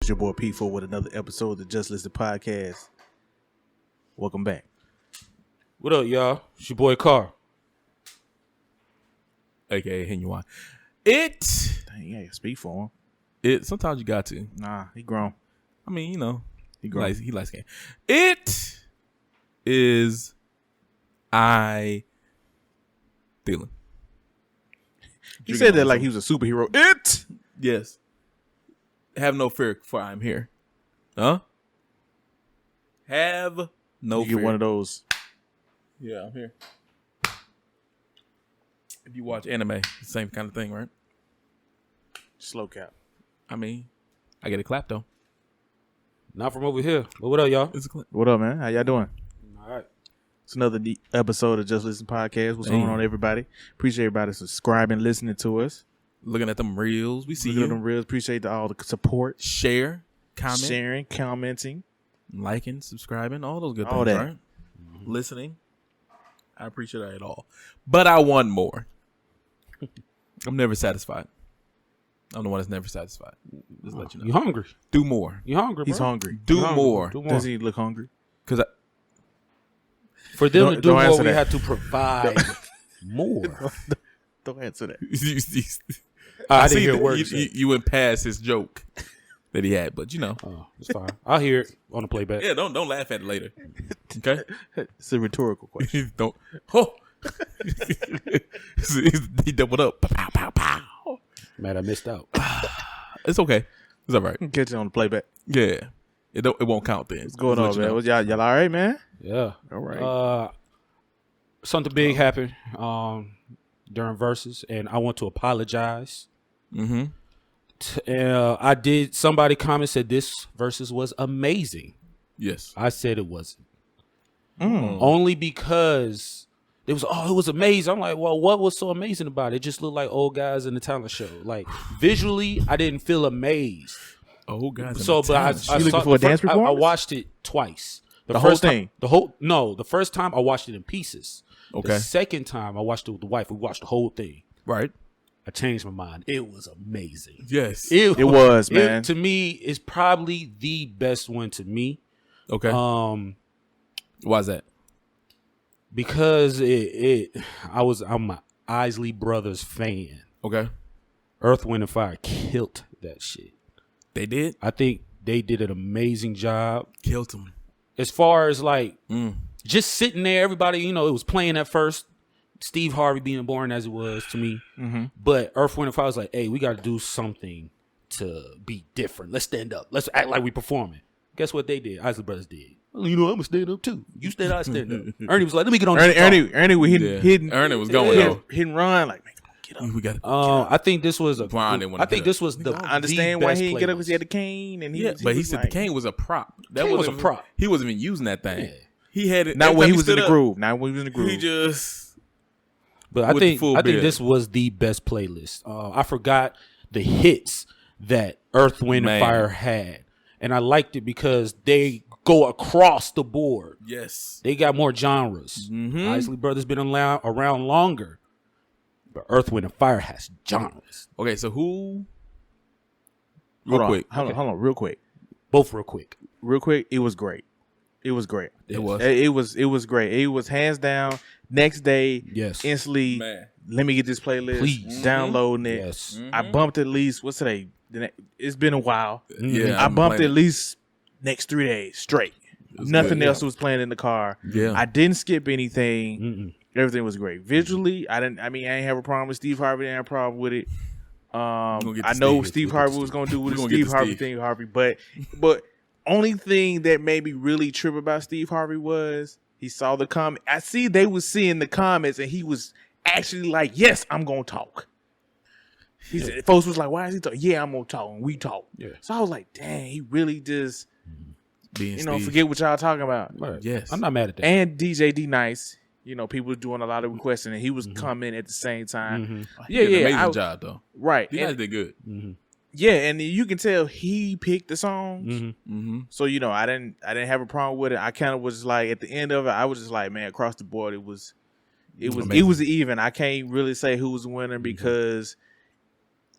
It's your boy P4 with another episode of the Just Listen Podcast. Welcome back. What up, y'all? It's your boy Carr, aka Genuine. Dang, you gotta speak for him. Sometimes you got to. Nah, he grown. I mean, you know, He grown. he likes game. It is I feeling. He said that like he was a superhero. It. Yes. Have no fear, for I'm here. Huh? Have no You fear. get one of those. Yeah, I'm here. If you watch anime, the same kind of thing, right? Slow cap. I mean, I get a clap though. Not from over here. But what up, y'all? It's a clap. What up, man? How y'all doing? All right. It's another episode of Just Listen Podcast. What's going on, everybody? Appreciate everybody subscribing, listening to us. Looking at them reels, we see Looking at you. them reels. Appreciate all the support, Share, comment, sharing, commenting. liking, subscribing, all those good All things, that. right? Listening. I appreciate that at all. But I want more. I'm never satisfied. I'm the one that's never satisfied. Just let you know. You hungry? Do more. You hungry, bro? He's hungry. Do You hungry, more. bro. Do more. Does he look hungry? Because For them Don't- to do don't more, answer we that. had to provide more. Don't answer that. I see didn't hear that words. you went past his joke that he had, but you know. Oh, it's fine. I'll hear it on the playback. Yeah, don't laugh at it later. Okay? It's a rhetorical question. Don't. Oh. He doubled up. Pow, pow, pow. Man, I missed out. It's okay. It's all right. Catch it on the playback. Yeah. It won't count then. What's going Just on, let man? you know. Y'all all right, man? Yeah. All right. Something big happened during Versus, and I want to apologize. Mm-hmm. I did. Somebody comment said this Versus was amazing. Yes. I said it wasn't. Mm. Only because it was amazing. I'm like, well, what was so amazing about it? It just looked like old guys in the talent show. Like visually, I didn't feel amazed. Oh, guys. So, but I You looking saw for a dance I performance? watched it twice. The whole first time- thing? the first time I watched it in pieces. Okay. The second time I watched it with the wife. We watched the whole thing. Right. I changed my mind. It was amazing. Yes. It was, man. To me, it's probably the best one to me. Okay. Why is that? Because I'm a Isley Brothers fan. Okay. Earth, Wind, and Fire killed that shit. They did. I think they did an amazing job. Killed him. As far as like just sitting there, everybody, it was playing at first. Steve Harvey being born as it was to me. Mm-hmm. But Earth, Wind, and Fire was like, hey, we got to do something to be different. Let's stand up. Let's act like we performing. Guess what they did? Isley Brothers did. Well, I'm going to stand up too. You stand up, I stand up. Ernie was like, let me get on this guitar. Ernie was hitting, Ernie was going though. hit and run. Like, man, come on, get up. We got. I think this was Brian didn't wanna I think get this was the I understand the why best he didn't get up playlist. because he had the cane. And Yeah, but he said the cane was a prop. That Cane was wasn't a prop. He wasn't even using that thing. Yeah. He had it. Not every when time he was in stood the up, groove. Not when he was in the groove. He just. But I with the think full beard. this was the best playlist. I forgot the hits that Earth, Wind, Man. and Fire had, and I liked it because they go across the board. Yes. They got more genres. Isley Brothers been around longer, but Earth, Wind, and Fire has genres. Okay, so who? Hold Real on, quick. Hold on, real quick. Both real quick. Real quick. It was great. It was great. It was. It was great. It was hands down. Next day, Yes. instantly. Man. Let me get this playlist. Please. Downloading it. Yes. I bumped at least. What's today? It's been a while. Yeah. I I'm bumped playing at least next 3 days straight. was Nothing good, else was playing in the car. Yeah. I didn't skip anything. Mm-mm. Everything was great. Visually, I ain't have a problem with Steve Harvey. I didn't have a problem with it. gonna get to I know Steve. Steve We'll get Harvey to was gonna do what We're gonna Steve get to Harvey Steve. thing, Harvey. But only thing that made me really trip about Steve Harvey was he saw the comment. I see they was seeing the comments and he was actually like, yes, I'm gonna talk. He said, folks was like, why is he talking? Yeah, I'm gonna talk, and we talk. Yeah. So I was like, dang, he really just, Being you know, Steve. forget what y'all talking about. Right. Yes. I'm not mad at that. And DJ D Nice, people was doing a lot of requesting, and he was coming at the same time. Mm-hmm. He did an Yeah, amazing I- job though. Right. You guys did good. Mm-hmm. Yeah, and you can tell he picked the songs. Mm-hmm. Mm-hmm. So I didn't have a problem with it. I kind of was like at the end of it, I was just like, man, across the board, it was Amazing. even. I can't really say who was the winner because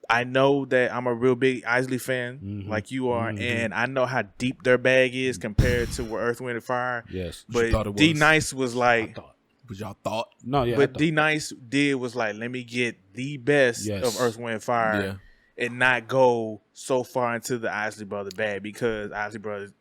I know that I'm a real big Isley fan, Mm-hmm. like you are, and I know how deep their bag is compared to what Earth, Wind, and Fire. Yes. you thought But it D was? Nice was like, But y'all thought, No, yeah. but D Nice did was like, let me get the best Yes. of Earth, Wind, and Fire, and not go so far into the Isley Brothers bag because Isley Brothers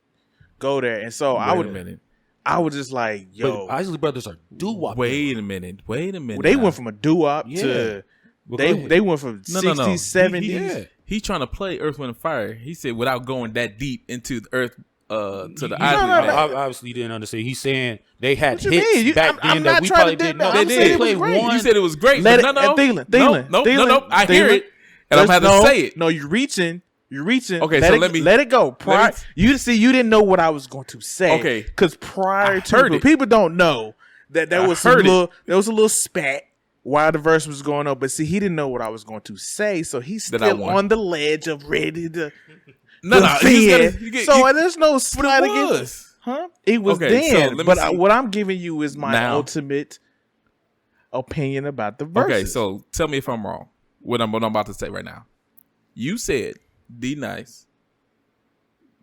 go there, and so wait a minute. I was just like, yo, But Isley Brothers are doo-wop. Wait a minute. they went from a doo-wop Yeah. to Well, go ahead. they went from No, 60s, no, no. 70s. Yeah. He's trying to play Earth, Wind, and Fire. He said without going that deep into the Earth, to the You- Isley. no, bag. no. I obviously didn't understand. He's saying they had What you hits mean? back I'm then not that we trying probably to didn't do know. that. I'm They saying did. it was Played great. one. You said it was great. Let but it, no, Thielen. no. I hear it, and I'm Let's- having to say it. No, you're reaching. Okay, let so it, let me- let it go. Prior, me- you didn't know what I was going to say. Okay. because prior I to heard it. people don't know that there I was some heard it. there was a little spat while the verse was going on. But see, he didn't know what I was going to say, so he's That I still won. on the ledge of ready to. No, defend. So there's no But slight it against. was. Huh? It was Okay, so then. let me But see. what I'm giving you is my Now. ultimate opinion about the verses. Okay, so tell me if I'm wrong. What I'm about to say right now. You said D Nice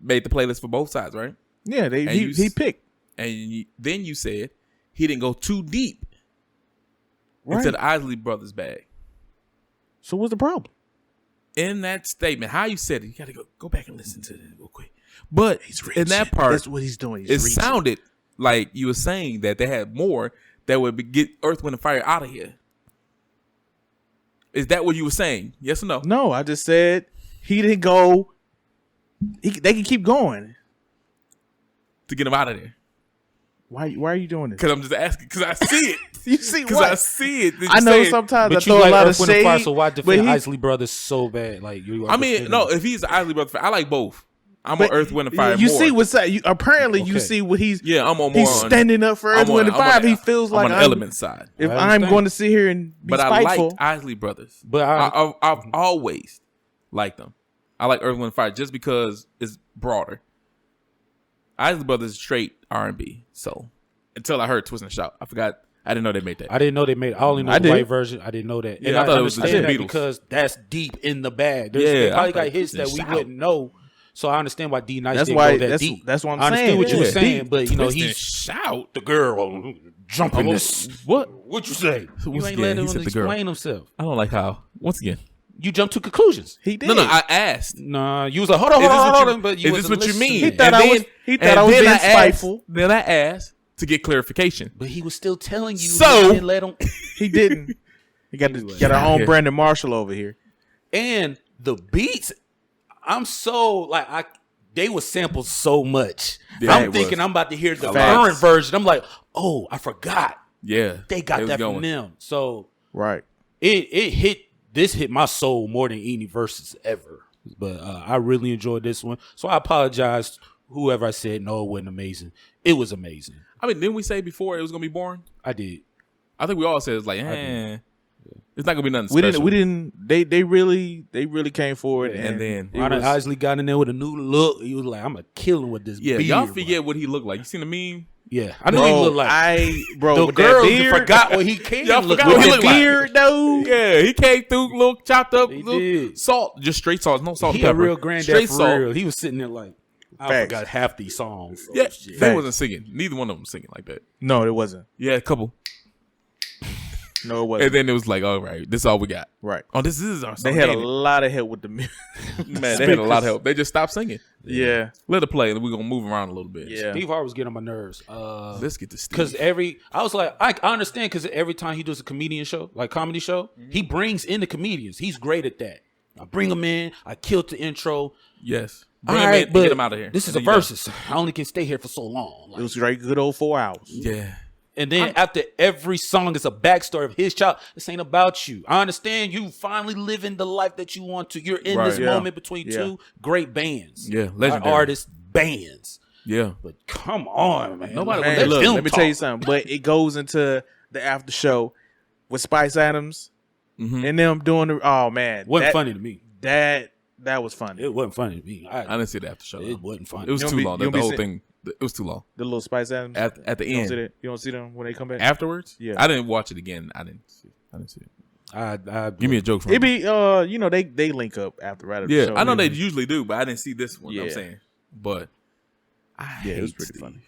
made the playlist for both sides, right? yeah, And he picked. And then you said he didn't go too deep Right. into the Isley Brothers bag. So what's the problem? In that statement, how you said it, you got to go back and listen to it real quick. But in that Reaching. part, That's what he's doing. He's it reaching. sounded like you were saying that they had more that would get Earth, Wind, and Fire out of here. Is that what you were saying? Yes or no? No, I just said he didn't go. They can keep going. To get them out of there. Why are you doing this? Because I'm just asking. Because I see it. You see Because what? I see it. that I you're know saying- sometimes I But you throw like a lot of Earth, Wind, and Fire, shade. so why but defend he- Isley Brothers so bad? Like you. Are I mean, defending no. them. If he's an Isley Brothers fan, I like both. I'm but on Earth, Wind, and Fire. You more. see what's that? Apparently, you Okay. see what he's. Yeah, I'm on more. He's standing up for Earth, Wind, and Fire. He feels like I'm on the element side. If I I'm understand. going to sit here and be But spiteful, I liked Isley Brothers. But I've always liked them. I like Earth, Wind, and Fire just because it's broader. Isley Brothers is straight R&B. So until I heard Twist and Shout, I forgot. I didn't know they made that. I didn't know they made. I only know I the did. white version. I didn't know that. Yeah, and I thought it was understand the that Beatles. because that's deep in the bag. They Yeah, probably I got thought hits it that was we Shout. wouldn't know. So I understand why D Nice That's didn't why- go that that's- deep. that's what I'm I understand saying. what you were Yeah. saying, Deep. but you know Twist and he's Shout. the girl jumping this. What? What you say? You Once ain't again, letting he him said the girl. explain himself. I don't like how. Once again. You jump to conclusions. he did. No, I asked. Nah, you was like, hold on, Is this what hold you- on, but you is this wasn't what you listening. mean? He thought And I was. then- He thought and I was then being asked- spiteful. Then I asked to get clarification. But he was still telling you. So- he didn't let him. He didn't. He got Get our outta own here. Brandon Marshall over here. And the beats, I'm so like they were sampled so much. Yeah, I'm it thinking was. I'm about to hear the Facts. current version. I'm like, oh, I forgot Yeah. they got was that going. from them. So Right. it hit my soul more than any verses ever. But I really enjoyed this one. So I apologize whoever I said no, it wasn't amazing. It was amazing. I mean, didn't we say before it was gonna be boring? I did. I think we all said it's like, it's not gonna be nothing We special. didn't. They really came forward, And then- it Ronald was- Isley got in there with a new look. He was like, I'm gonna kill him with this Yeah, beard. y'all bro. forget what he looked like. You seen the meme? Yeah, I know what he looked like. Bro, The with girls that beard, forgot what he came Y'all look forgot like. what he with looked the like. beard, though. Yeah, he came through, little chopped up, He little did. salt, just straight salt, no salt. He and a pepper. real granddad straight for salt. real. He was sitting there like, I Facts. forgot half these songs. Yeah, shit. they Facts. wasn't singing. Neither one of them singing like that. No, it wasn't. Yeah, a couple, No, it wasn't. and then it was like, all right, this is all we got. Right. Oh, this is our song. They had a ain't it? lot of help with the music. Man, they had a lot of help. They just stopped singing. Yeah. Let it play, and we're gonna move around a little bit. Yeah. Steve Harvey was getting on my nerves. Let's get to Steve. Because I was like, I understand because every time he does a comedian show, like comedy show, he brings in the comedians. He's great at that. I bring them in. I killed the intro. Yes, All bring him right, in and but get him out of here. This is a And then you versus. I only can stay here for so long. It Like, was right good old 4 hours. go. Yeah, and then after every song is a backstory of his child. This ain't about you. I understand you finally living the life that you want to. You're in Right. this Yeah. moment between Yeah. two great bands. Yeah, Not legendary. artists, bands. yeah. But come on, man. Nobody Like, wanna Man, let look, them let me tell you talk. something. But it goes into the after show with Spice Adams and them doing the. Oh man, Wasn't that, funny to me. That was funny. It wasn't funny to me. I didn't see the after show. It though. wasn't funny. It was You don't too be- long. you The don't be whole sick. thing. It was too long. The little Spice Adams. At the you don't end, see that? You don't see them when they come back. afterwards. Yeah. I didn't watch it again. I didn't see it. Give me a joke from It him. be you know they link up after right after the Yeah, show. I know they usually do, but I didn't see this one. I'm Yeah. saying, but Yeah, it was hate pretty Steve. funny.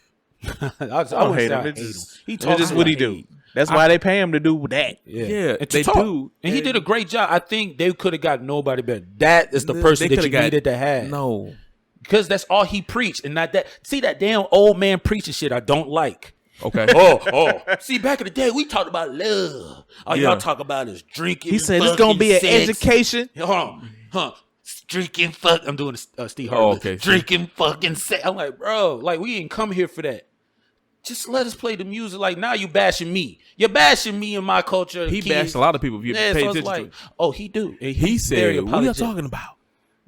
I don't wouldn't hate say him. I It's hate just- him. He It's talks just what he like do. hate. That's why they pay him to do that. Yeah, And to they talk. do, And he did a great job. I think they could have got nobody better. That is the person They that coulda you got- needed to have. No, Because that's all he preached. And not that. See that damn old man preaching shit I don't like. okay. Oh. See, back in the day, we talked about love. All Yeah. y'all talk about is drinking. He said it's gonna be an education. Hold on. Huh. Drinking fuck. I'm doing Steve Oh, Harvey. okay. Drinking fucking sex. I'm like, bro, like we didn't come here for that. Just let us play the music. Like now you bashing me. You're bashing me and my culture. He kids. bashed a lot of people. If you Yeah, pay so it's attention like, to it. oh, he do. And He he's very said, "What are you apologetic. talking about?"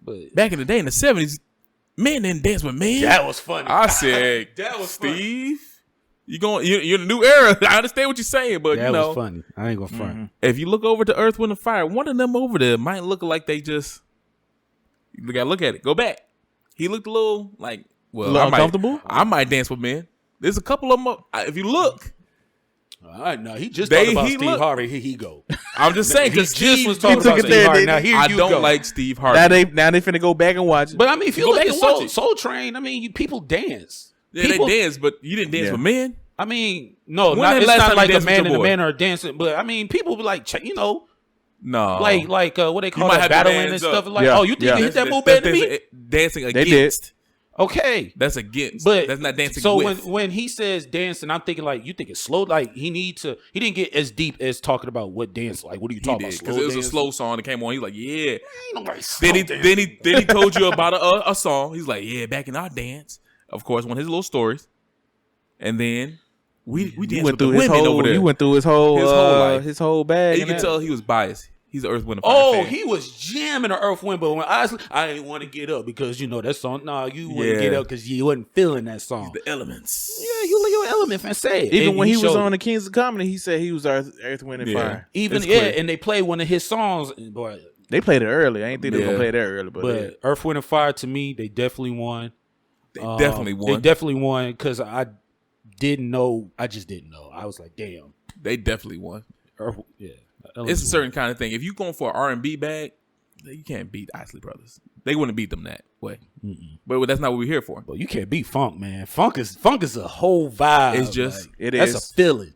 But Back in the day, in the '70s, men didn't dance with men. that was funny. I said, That was funny. Steve, you're in a new era. I understand what you're saying, but that you know, was funny. I ain't gonna front. if you look over to Earth, Wind, and Fire, one of them over there might look like they just. You gotta look at it. Go back. He looked a little like, well, A little I might, uncomfortable? I might dance with men. There's a couple of them. If you look, All right, no, he just They- talked about he Steve look- Harvey. Here he go. I'm just saying He because just was talking took about it Steve there, Harvey. didn't Now he? here I you don't go. like Steve Harvey. Now they finna go back and watch it. But I mean, if you Go look back at and watch Soul, it. Soul Train, I mean, people dance. yeah, People- they dance, but you didn't dance Yeah. with men. I mean, no, When not, the it's last not time like you a danced with man your and a boy? man are dancing. But I mean, people be like, you know, No, like what they call might that have your battling and hands stuff. up. Like, Yeah, oh, you think yeah. you hit that That's- move better than that's me? dancing They did. against. Okay. That's against. But that's not dancing so with. when he says dancing, I'm thinking like you think it's slow. Like he didn't get as deep as talking about what dance. Like what are you He talking did about? because it was a slow song that came on. He's like, yeah. Ain't nobody slow Then dancing. he told you about a song. He's like, yeah, back in our dance. Of course, one of his little stories. And then we you danced went with the through his women whole. over there. You went through his whole life. his whole bag. And you and can that. tell he was biased. He's an Earth, Wind, and Fire Oh, fan. he was jamming the Earth Wind, but when I ain't want to get up because you know that song. No, you wouldn't Yeah. get up because you wasn't feeling that song. The Elements. Yeah, you an element fan. Say it. Even And when he was showed on it. the Kings of Comedy, he said he was Earth, Wind, and Yeah. Fire. Even It's yeah, clear. and they played one of his songs. Boy, They played it early. I ain't think they were Yeah. gonna play that early, but, but Earth, Wind, and Fire to me, they definitely won. They definitely They won. definitely won because I didn't know. I just didn't know. I was like, damn. They definitely won. Earth, yeah, It's a certain kind of thing. If you going for an R&B bag, you can't beat Isley Brothers. They wouldn't beat them that way. But that's not what we're here for. But you can't beat funk, man. Funk is a whole vibe. It's just- like, It that's is. a feeling.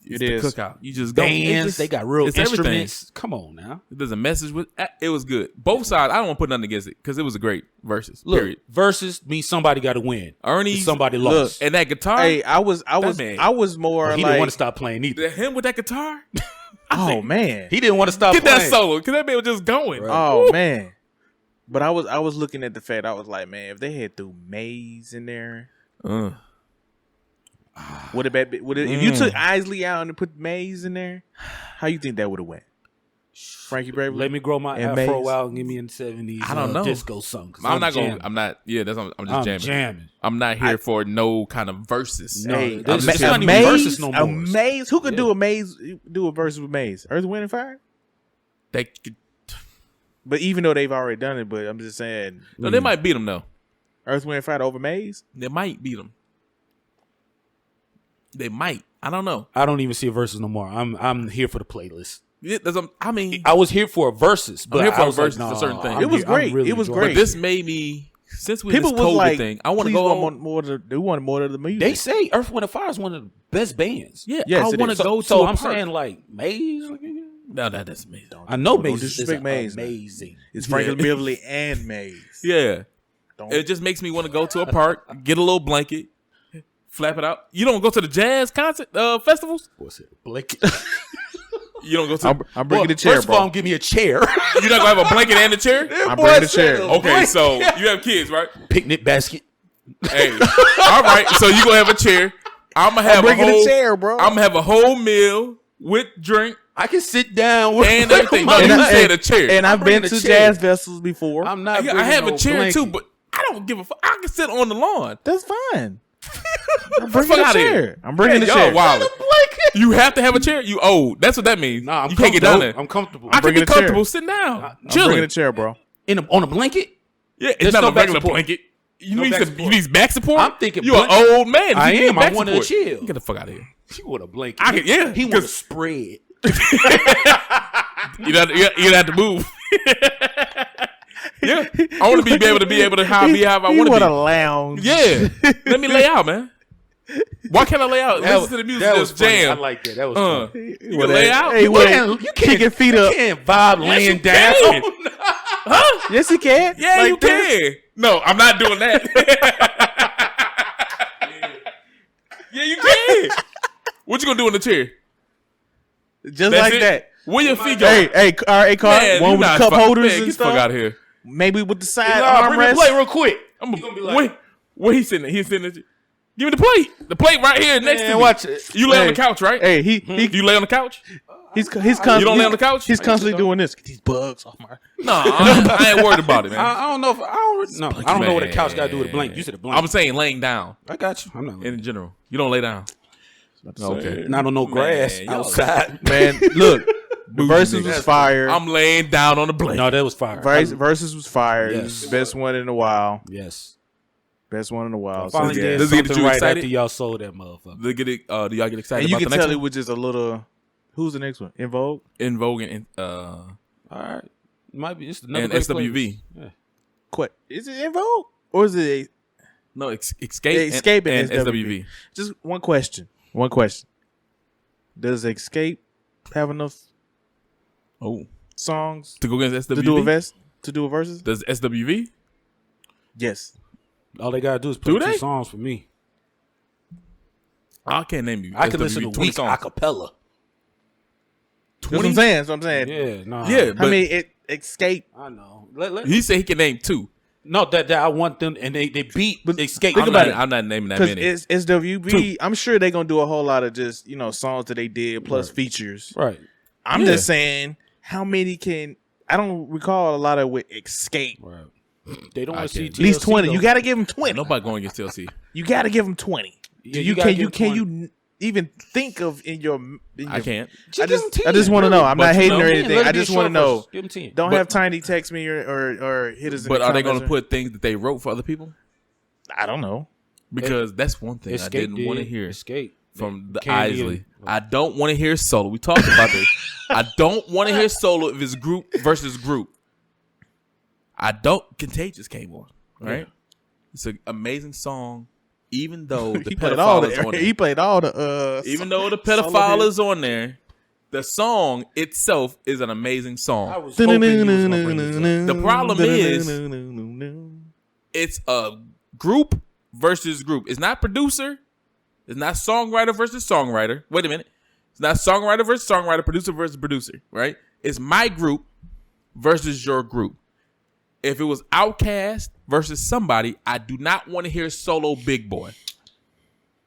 It's It the is. cookout. You just go. Bands, they got real it's everything. instruments. Come on now. There's a message with it was good. Both sides. I don't want to put nothing against it because it was a great versus. Look, Period. versus means somebody got to win. Ernie, Somebody lost. and that guitar. hey, I was man. more he like, didn't want to stop playing either. Him with that guitar. oh man, He didn't want to stop Get playing. that solo because that man was just going. oh man. But I was looking at the fact. I was like, man, if they had threw Maze in there, would it? If you took Isley out and put Maze in there, how you think that would have went? Frankie Bravely. Let me grow my And afro Maze. out and give me in the 70s. I don't know. Disco song. I'm not going. I'm not. Yeah, that's. I'm just I'm jamming. I'm not here for no kind of verses. No, Hey, this- I'm it's just not saying- even versus no a more. Maze. Who could Yeah. do a Maze? Do a verse with Maze? Earth, Wind, and Fire. They could, But even though they've already done it, but I'm just saying, no, they might beat them though. Earth, Wind, and Fire over Maze. They might beat them. They might. I don't know. I don't even see a versus no more. I'm here for the playlist. Yeah, I mean, I was here for a versus, but here for I a was versus like, for certain things. I'm It was here- I'm great. really It was enjoying great. but this made me since we People this was COVID like, thing. I want to please go. want more. They want more of the music. They say Earth, Wind, and Fire is one of the best bands. Yeah, Yes, I it want is. to go to. So a I'm park. saying like Maze. No, that's amazing. I know Don't Maze is disrespect Maze now. amazing. It's Frankie Yeah. Beverly and Maze. Yeah, Don't. it just makes me want to go to a park, get a little blanket, flap it out. You don't go to the jazz concert festivals. What's it? Blanket. You don't go to. I'm bringing the chair, First bro. of all, give me a chair. You're not gonna have a blanket and a chair. I'm bringing the chair. Okay, so you have kids, right? Picnic basket. Hey, all right. So you gonna have a chair. I'm gonna have I'm bringing a whole the chair, bro. I'm gonna have a whole meal with drink I can sit down with and everything. my No, you leg. said a chair. And I've bringing been the to chair. jazz festivals before. I'm not. Yeah, I bringing have no a chair blanket. too, but I don't give a fuck. I can sit on the lawn. That's fine. I'm Fuck bringing the outta here. chair. I'm bringing the Y'all chair. wildin'. You have to have a chair. You old. That's what that means. Nah, I'm you can't get down there. I'm comfortable. I can bringing be a chair. comfortable sitting down, I'm bringing chilling. the chair, bro. On a blanket. Yeah, it's There's not no a back regular support. blanket. You No need back some. support. You need back support. I'm thinking you an blanket. old man. I You need am. back I wanna support. chill. Get the fuck out of here. He want a blanket. I can- yeah, He want a 'cause- spread. You have to move. Yeah, I want to be able to be how I want to want be. a lounge. Yeah, let me lay out, man. Why can't I lay out? Listen to the music, just jam. I like that. That was funny. You can lay out. Hey, You can't kick your feet up. You can't vibe laying you down. can. Huh? Yes, you can. Yeah, Like you this. can. No, I'm not doing that. Yeah, you can. What you gonna do in the chair? Just That's like it? that. Where your feet go? Hey, all right, Carl. Man, One you with the not cup fuck- holders man, and get the stuff. fuck out of here. Maybe with the side Bring the armrest. plate real quick. Where he sitting? He's sitting. Give me the plate. The plate right here next to Man, me. watch it. You lay on Hey, the couch, right? Hey, he You lay on the couch? he's constantly, You don't lay on the couch? He's constantly doing this. Get these bugs off my. No, I ain't worried about it, man. I don't know if I don't know what a couch got to do with a blanket. You said a blanket. I'm saying laying down I got you. I'm not. in general. You don't lay down. Okay. Not on no grass Man, y'all- outside. Man, look, the verses was fire. I'm laying down on the blanket. No, that was fire. Verses was fire. It was Yes. the best one in a while. Yes. Best one in a while. Finally So, did yeah. Does it get something you right excited? after y'all sold that motherfucker. Do y'all get excited And you about can the next tell it one? was just a little. Who's the next one? In Vogue. In Vogue and All right. Might be. It's another And great SWV. playlist. Yeah. What is it? In Vogue or is it? no Escape Escape and and SWV. Just one question. Does Escape have enough Oh, songs to go against SWV. to do a verses? Does SWV? Yes. All they gotta do is Do play they? 2 songs for me. I can't name you. I SWV can listen to 20 weak songs. acapella. That's what I'm saying. That's what I'm saying. Yeah, no. Yeah, but I mean, Escape. I know. he said he can name 2. No, that I want them, and they beat Escape. Think about it. I'm not naming that Because many. it's SWV. I'm sure they're gonna do a whole lot of just songs that they did plus features. Right. I'm Yeah. just saying, how many can I don't recall a lot of with Escape. Right. They don't I want to see can't. At least TLC 20. though. You got to give them 20. Nobody going against TLC. You got to give them 20. Yeah, you gotta can give 20. even think of in your? I can't. I give 'em just 10, want to really. know. I'm But not you hating know, or let anything. Let it I be a just want to short know. verse. Give 'em 10. Don't But- have Tiny text me or hit us. In But the are they going comments to or- put things that they wrote for other people? I don't know. Because that's one thing I Escape didn't want to did. hear Escape from the Candy Isley. and- I don't want to hear solo. We talked about this. I don't want to hear solo if it's group versus group. I don't. Contagious came on, right? It's an amazing song, even though the He played all pedophile is on the. there. He played all the. Even though the solo pedophile hits. is on there, the song itself is an amazing I song. was hoping you was gonna bring this up. The problem is- It's a group versus group. It's not producer. It's not songwriter versus songwriter. Wait a minute. It's not songwriter versus songwriter, producer versus producer, right? It's my group versus your group. If it was Outkast versus somebody, I do not want to hear solo Big Boy.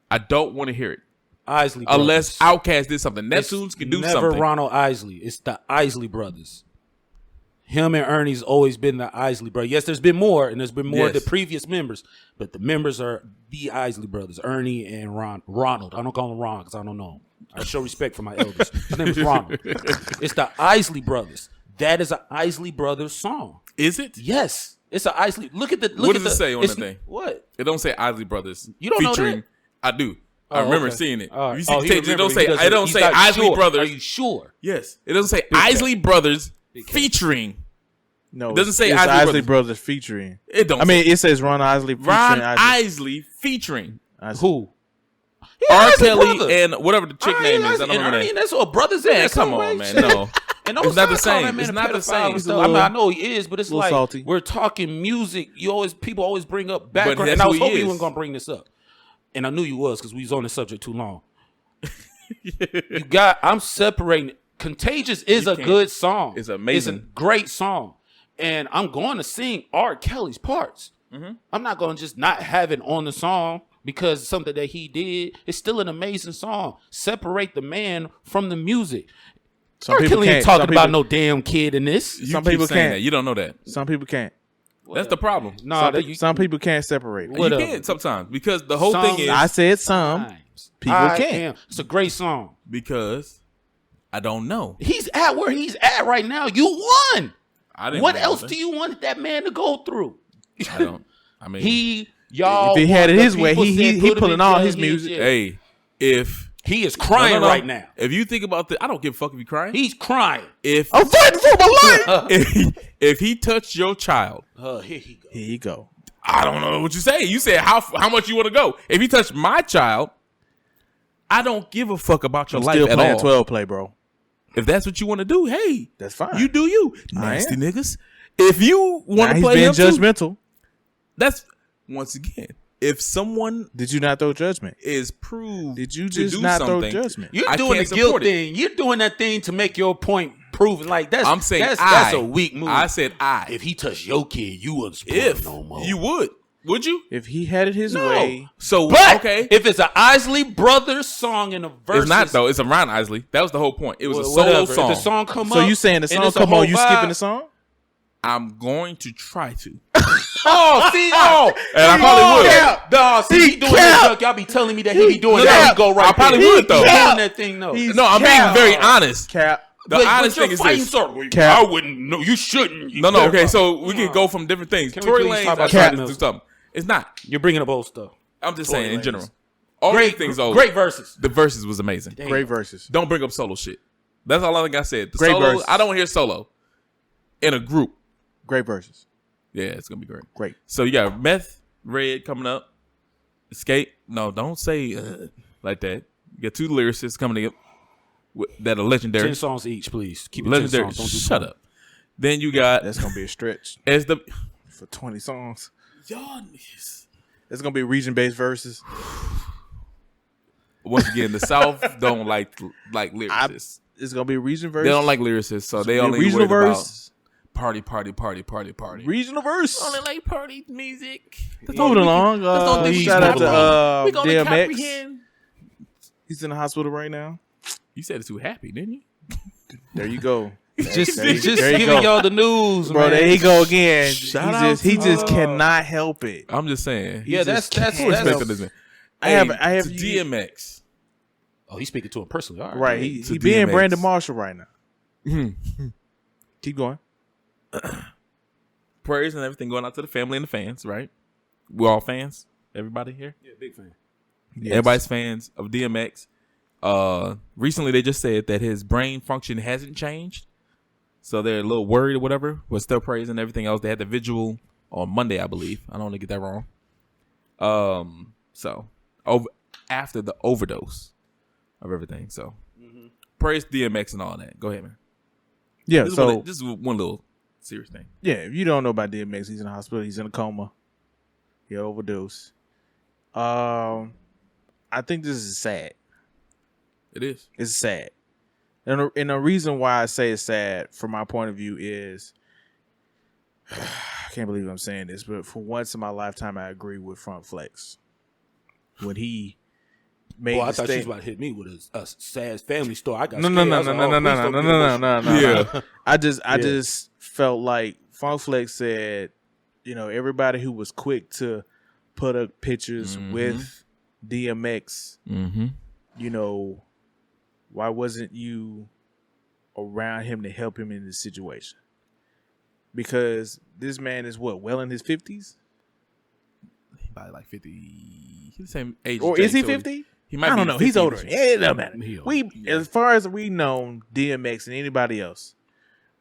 I don't want to hear it. Isley Unless brothers. Outkast did something. Neptunes can do never something. Ronald Isley. It's the Isley brothers. Him and Ernie's always been the Isley brothers. Yes, there's been more, and there's been more of the Yes. previous members, but the members are the Isley brothers, Ernie and Ronald. I don't call him Ron because I don't know him. I show respect for my elders. His name is Ronald. It's the Isley brothers. That is an Isley brothers song. Is it? Yes, it's an Isley. Look at the. Look What at does it the- say on it's- the thing? What? It don't say Isley Brothers. You don't know featuring, that? I do. I Oh, remember okay. seeing it. All right. You see Oh, the he tapes, it don't remembered. say. He doesn't- It don't he's say not Isley sure. Brothers. Are you sure? Yes, it doesn't say cat. Isley Brothers cat. featuring. No, It doesn't say it's Isley Brothers featuring. It don't. I mean, it says Ron Isley featuring Ron Isley. Isley featuring Who? R. Isley Kelly brother. and whatever the chick name is. I don't and remember Ernie, that. that's what brothers in Man, that come song, on, right? man. No, And It's not the start calling same. that man It's a not the pedophile same. and He's a stuff. I mean, little- I know he is, but it's little like salty. we're talking music. People always bring up background, that's and I was who he hoping you is. weren't gonna bring this up, and I knew you was because we was on the subject too long. I'm separating. Contagious is a can't. good song. It's amazing. It's a great song, and I'm going to sing R. Kelly's parts. Mm-hmm. I'm not going to just not have it on the song because it's something that he did. It's still an amazing song. Separate the man from the music. Some R. people Kelly ain't can't. talking Some about people- no damn kid in this. You Some keep people saying can't. that. You don't know that. Some people can't. That's the problem. No, Some people can't separate. What You up? can't sometimes because the whole Some- thing is I said some. People can't. It's a great song. because I don't know. He's at where he's at right now. You won. I didn't. What know else nothing. do you want that man to go through? I don't. I mean, Y'all. If he had it the his way, people he said put him pulling in all jail, his he in music. jail. hey, if He is crying No. right now. If you think about I don't give a fuck if you're crying. He's crying. If I'm fighting for my life. if he touched your child, Here he goes. Here you go. I don't know what you say. You said how much you want to go. If he touched my child, I don't give a fuck about your I'm life still at playing all. 12 play, bro. If that's what you want to do, hey, That's fine. you do you, I nasty am. niggas. If you want Now to he's play being him too, judgmental. that's once again. If someone Did you not throw judgment? is proved, Did you to just do not throw something, judgment? You're I doing can't the guilt support it. thing. You're doing that thing to make your point proven. Like that's I'm saying that's a weak move. I said If he touched your kid, you wouldn't support if him no more. you would you? If he had it his No. way, So But okay, if it's an Isley Brothers song in a verse, it's not though. It's a Ron Isley. That was the whole point. It was a whatever. solo song. If the song come so up, you saying the and song it's a come whole on, you vibe- skipping the song? I'm going to try to. Oh, see, And I probably would. Dog, see, he doing that junk. Y'all be telling me that he be doing No, that. no, He go right I probably there. would, though. He Cap. doing that thing, though. He's No, I'm cap. being very honest. Cap. The honest thing is this. Cap. I wouldn't. No, you shouldn't. No, okay, so we can go from different things. Can we Tory please Lanez, talk about I tried to something do else? something. It's not. You're bringing up old stuff. I'm just Tory saying in Lanez. general. All Great these things old. Great verses. The verses was amazing. Damn. Great verses. Don't bring up solo shit. That's all I think I said. The Great solo, verses. I don't want to hear solo in a group. Great verses. Yeah, it's gonna be great. Great. So you got Meth Red coming up. Escape. No, don't say like that. You got two lyricists coming up that are legendary. 10 songs each, please. Keep it Legendary. 10 songs. Don't do Shut 20. up. Then you got That's gonna be a stretch as the for 20 songs. y'all niggas. It's gonna be region-based verses. Once again, the South don't like lyricists. It's gonna be region verse. They don't like lyricists, so they It's gonna only be regional worried about verse. party. Regional verse. Only like party music. Moving along. Shout out to we gonna DMX. comprehend. He's in the hospital right now. You said it's too happy, didn't you? There you go. Just there you giving go. y'all the news, Bro, man. there he go again. Shout out He to- just cannot help it. I'm just saying. Yeah, that's Who respect for this man? I have to you- DMX. Oh, he's speaking to him personally. All right. Right, he To being DMX. Brandon Marshall right now. Keep going. Prayers and everything going out to the family and the fans, right? We're all fans. Everybody here. Yeah, big fan. Yes. Everybody's fans of DMX. Recently they just said that his brain function hasn't changed, so they're a little worried or whatever. But still prayers and everything else. They had the vigil on Monday, I believe. I don't want to get that wrong. So after the overdose of everything, so praise DMX and all that. Go ahead, man. Yeah, This so is one little serious thing. yeah, if you don't know about DMX, he's in the hospital. He's in a coma. He had overdose. I think this is sad. It is. It's sad. And the reason why I say it's sad from my point of view is I can't believe I'm saying this, but for once in my lifetime I agree with Front Flex. When he made Well, I the thought she was statement. about to hit me with a sad family story. I got No. scared. I was like, oh, please don't give me that shit. Yeah. I just felt like Funk Flex said, you know, everybody who was quick to put up pictures with DMX, Mm-hmm. you know, why wasn't you around him to help him in this situation? Because this man is what, well in his 50s? Probably like 50. He's the same age. Or as Jay, is he so 50? He might I don't be know. He's 50 older. this Yeah, year. it doesn't matter. He older. We, as far as we know DMX and anybody else,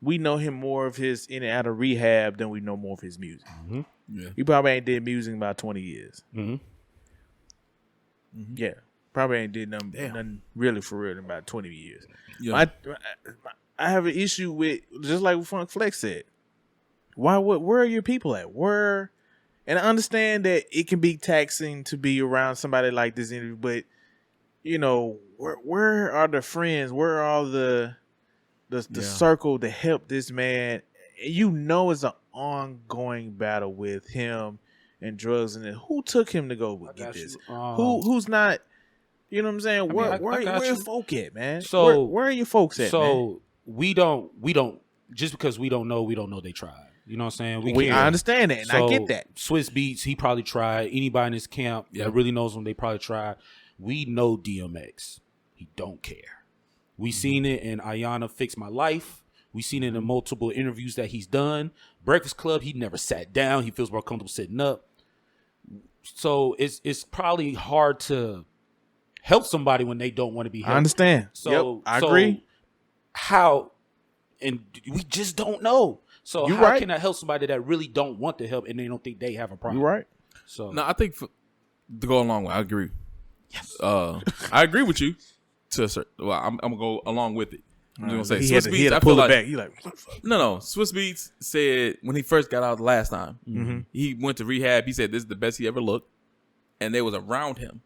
we know him more of his in and out of rehab than we know more of his music. Yeah. He probably ain't did music in about 20 years. Mhm. Yeah. Probably ain't did nothing really for real in about 20 years. Yeah. I have an issue with, just like what Funk Flex said, where are your people at? And I understand that it can be taxing to be around somebody like this, but you know, where are the friends? Where are all the circle to help this man? You know, it's an ongoing battle with him and drugs, and who took him to go get got this? you. Who's not? You know what I'm saying? mean, Where I got your you. folk at, man? So- where are your folks at, man? So we don't just because we don't know they tried. You know what I'm saying? I understand that, and I get that. Swiss Beats, he probably tried. Anybody in this camp that really knows him, they probably tried. We know DMX. He don't care. We seen it in Ayana Fix My Life. We seen it in multiple interviews that he's done. Breakfast Club, he never sat down. He feels more comfortable sitting up. So it's probably hard to help somebody when they don't want to be helped. I understand. So I agree. How, and we just don't know. So You're how right. can I help somebody that really don't want the help and they don't think they have a problem? You're right. So No, I think to go along with, I agree. Yes. I agree with you. To a certain, well, I'm gonna go along with it. I'm just gonna say he had Swiss to Beats. I pull feel it like back. You like, no. Swiss Beats said when he first got out the last time, Mm-hmm. he went to rehab. He said this is the best he ever looked, and they was around him.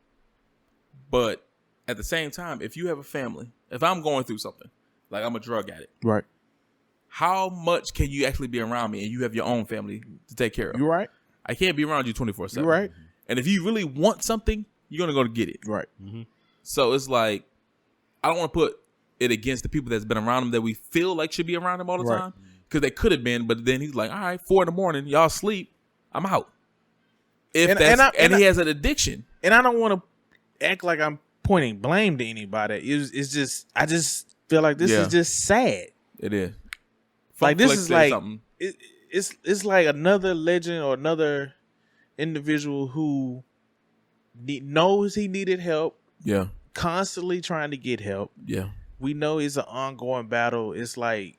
But at the same time, if you have a family, if I'm going through something, like I'm a drug addict, right. how much can you actually be around me and you have your own family to take care of? You're right. I can't be around you 24/7. You're right. And if you really want something, you're gonna go to get it. Right. So it's like I don't want to put it against the people that's been around him that we feel like should be around him all the Right. time because they could have been, but then he's like, all right, 4 a.m, y'all sleep, I'm out. If And- that's and and he I- has an addiction. And I don't want to act like I'm pointing blame to anybody. It's just I just feel like this Yeah. is just sad. It is. Like this Flex is said like something. it's like another legend or another individual who knows he needed help, Yeah, constantly trying to get help. yeah. We know it's an ongoing battle. It's like,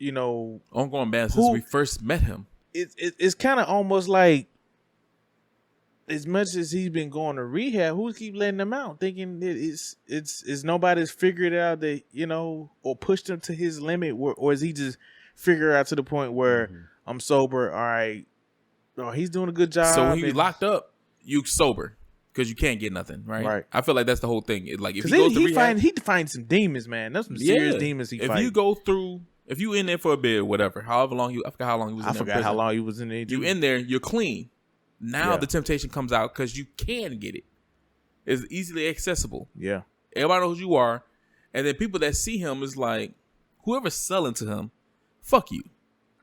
Ongoing bad since Who- we first met him. it's kind of almost like as much as he's been going to rehab, who keep letting him out, thinking that it's nobody's figured out that or pushed him to his limit, or is he just figured out to the point where I'm sober? All right, he's doing a good job. So when he and- locked up, you sober because you can't get nothing, right? Right. I feel like that's the whole thing. It, like if he Because goes to rehab, he finds some demons, man. There's some serious demons he if fights. you go through, if you in there for a bit or whatever, however long I forgot how long he was. I forgot how long he was in there. You in there, you're clean. Now Yeah. the temptation comes out because you can get it. It's easily accessible. Yeah, Everybody knows who you are, and then people that see him is like, whoever's selling to him, fuck you.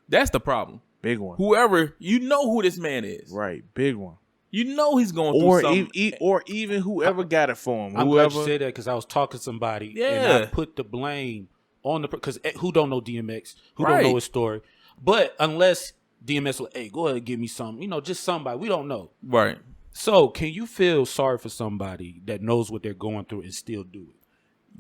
That's the problem. big one. Whoever who this man is, Right, big one. you know he's going Or through something. or even whoever got it for him. I'm glad Whoever. you said that because I was talking to somebody and Yeah. I put the blame on the because who don't know DMX, who Right. don't know his story, but unless DMX will, hey, go ahead and give me some, just somebody we don't know. Right. So can you feel sorry for somebody that knows what they're going through and still do it?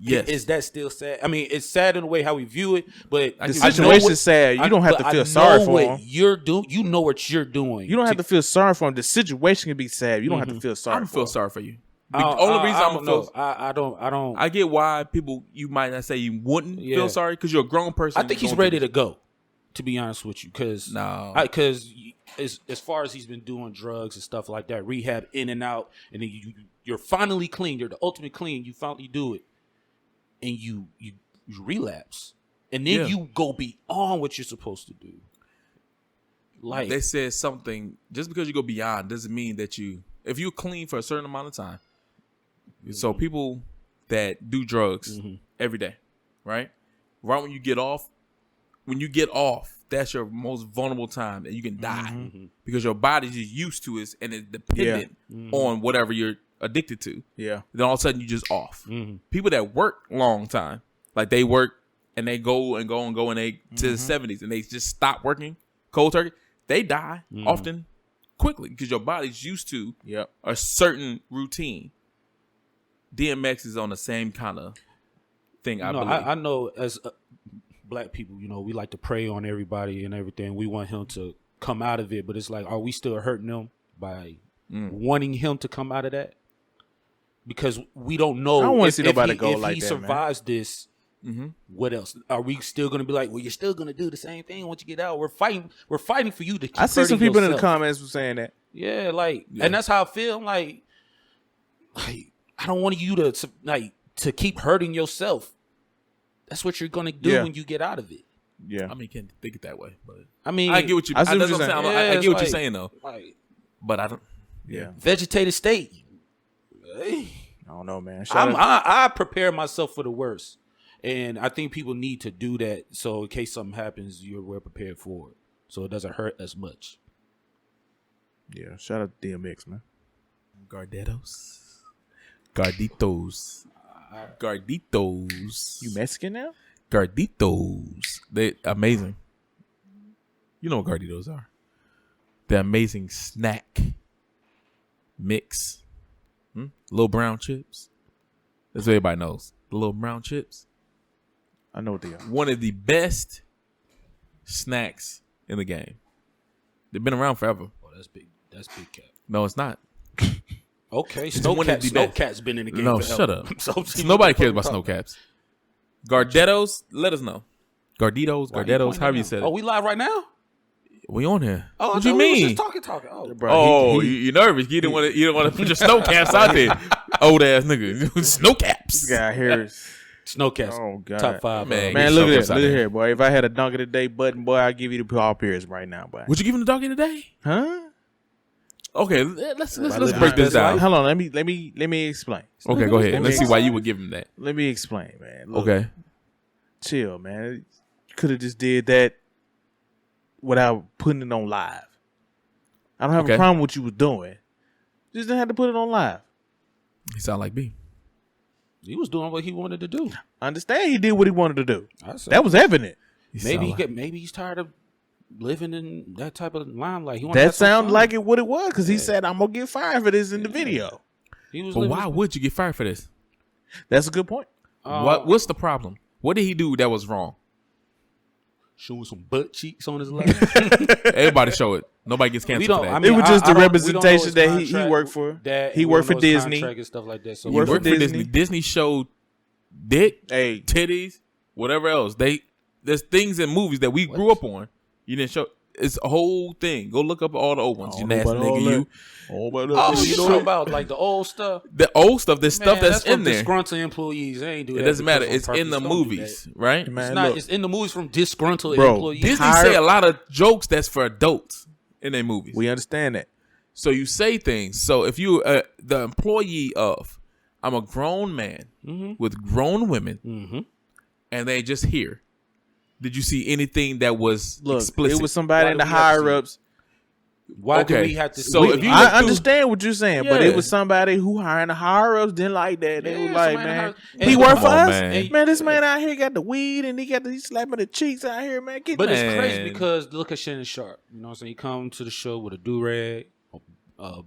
Yes. Is that still sad? I mean, it's sad in the way how we view it, but The I know situation's what- sad. You don't have but to feel I sorry know for what him. you're doing. You know what you're doing. You don't have to feel sorry for him. The situation can be sad. You don't have to feel sorry. I'm for feel him. sorry for you. I The don't- only I- reason I I'm don't feel know. I don't. I get why people you might not say you wouldn't Yeah. feel sorry because you're a grown person. I think he's ready to go. To be honest with you, because No. because as far as he's been doing drugs and stuff like that, rehab in and out, and then you're finally clean. You're the ultimate clean. You finally do it, and you relapse, and then Yeah. you go beyond what you're supposed to do. Like They said something. Just because you go beyond doesn't mean that if you're clean for a certain amount of time. So people that do drugs every day, right? Right when you get off, that's your most vulnerable time, and you can die because your body's just used to it and it's dependent on whatever you're addicted to. Yeah. Then all of a sudden you just off. People that work long time, like they work and they go and they to the 70s and they just stop working cold turkey, they die often quickly because your body's used to Yep. a certain routine. DMX is on the same kind of thing. I believe. I know as black people, we like to prey on everybody and everything. We want him to come out of it, but it's like, are we still hurting him by wanting him to come out of that? Because we don't know. I don't wanna if- see if nobody he- go if like he that, man. survives this. What else? Are we still going to be like, well, you're still going to do the same thing once you get out? We're fighting for you to keep I see some hurting people in the yourself. comments were saying that. Yeah, and that's how I feel. I'm like I don't want you to keep hurting yourself. That's what you're gonna do Yeah. when you get out of it. Yeah. I mean, can't think it that way, but I mean, I get what you. I see what that's you're what I'm saying. saying. I Yeah, get what it's you're saying though, like but I don't. Yeah. vegetated state. I don't know, man. Shout out- I prepare myself for the worst, and I think people need to do that so in case something happens, you're well prepared for it, so it doesn't hurt as much. Yeah. Shout out to DMX, man. Garditos. You Mexican now? Garditos. They amazing. You know what Garditos are? The amazing snack mix. Little brown chips. That's what everybody knows. The little brown chips. I know what they are. One of the best snacks in the game. They've been around forever. Oh, that's big. That's big cat. No, it's not. Okay, one of the best. Snowcat's been in the game. No, forever. shut up. So Nobody cares about snow caps. Gardettos, let us know. Gardettos, however you said it. Oh, we live right now? We on here. Oh, What you mean? Just talking. Oh, Bro, Oh, he- you're nervous. You don't want to put your snow caps out there. Old ass nigga. Snow caps. this guy here is. Snowcats. Oh, God. Top 5. Man, Man, Get look at your this. caps out Look at there. here, boy. If I had a dunk of the day button, boy, I'd give you the Paul Pierce right now, boy. Would you give him the doggy today? Huh? Okay, let's living break his this best down. life. Hold on. Let me explain. Okay, go ahead. Let Let's me see why you would give him that. Let me explain, man. Look, Okay. chill, man. You could have just did that without putting it on live. I don't have Okay. a problem with what you was doing. Just didn't have to put it on live. He sound like me. He was doing what he wanted to do. I understand he did what he wanted to do. I said, That was evident. He maybe sound like- maybe he's tired of living in that type of limelight. He wanna That have some sounded fun. like it what it was because he said, I'm going to get fired for this in the video. He was But living why his- would you get fired for this? That's a good point. What's the problem? What did he do that was wrong? showing some butt cheeks on his live? Everybody show it. Nobody gets canceled for that. It was just the we don't know representation his that he contract, worked for. that He we worked don't for know his Disney. contract and stuff like that. So He worked worked for for Disney. Disney. Disney showed dick, Hey, titties, whatever else. There's things in movies that we grew up on. You didn't show. It's a whole thing. Go look up all the old ones. You nasty nigga. You. oh, you talking about like the old stuff? The old stuff. There's stuff Man, that's from in there. disgruntled employees. They ain't do that. It doesn't matter. because It's on in the purpose. Don't do movies, that. right? Man, It's not. look. It's in the movies from disgruntled Bro, employees. Disney Hire- say a lot of jokes that's for adults in their movies. we understand that. So you say things. So if you the employee of, I'm a grown man with grown women, and they just here. Did you see anything that was Look, explicit? it was somebody Why in do the we have to higher see it? ups. Why do Okay, we have to? so we- if you look I through- understand what you're saying, but Yeah. it was somebody who hiring the higher ups didn't like that. They Yeah, was like, somebody man, higher- he and- worked Come for on, us. man. Man, this man out here got the weed and he slapping the cheeks out here, man. Get But the- it's Man. crazy because look at Shannon Sharp. You know what I'm saying? He come to the show with a do-rag,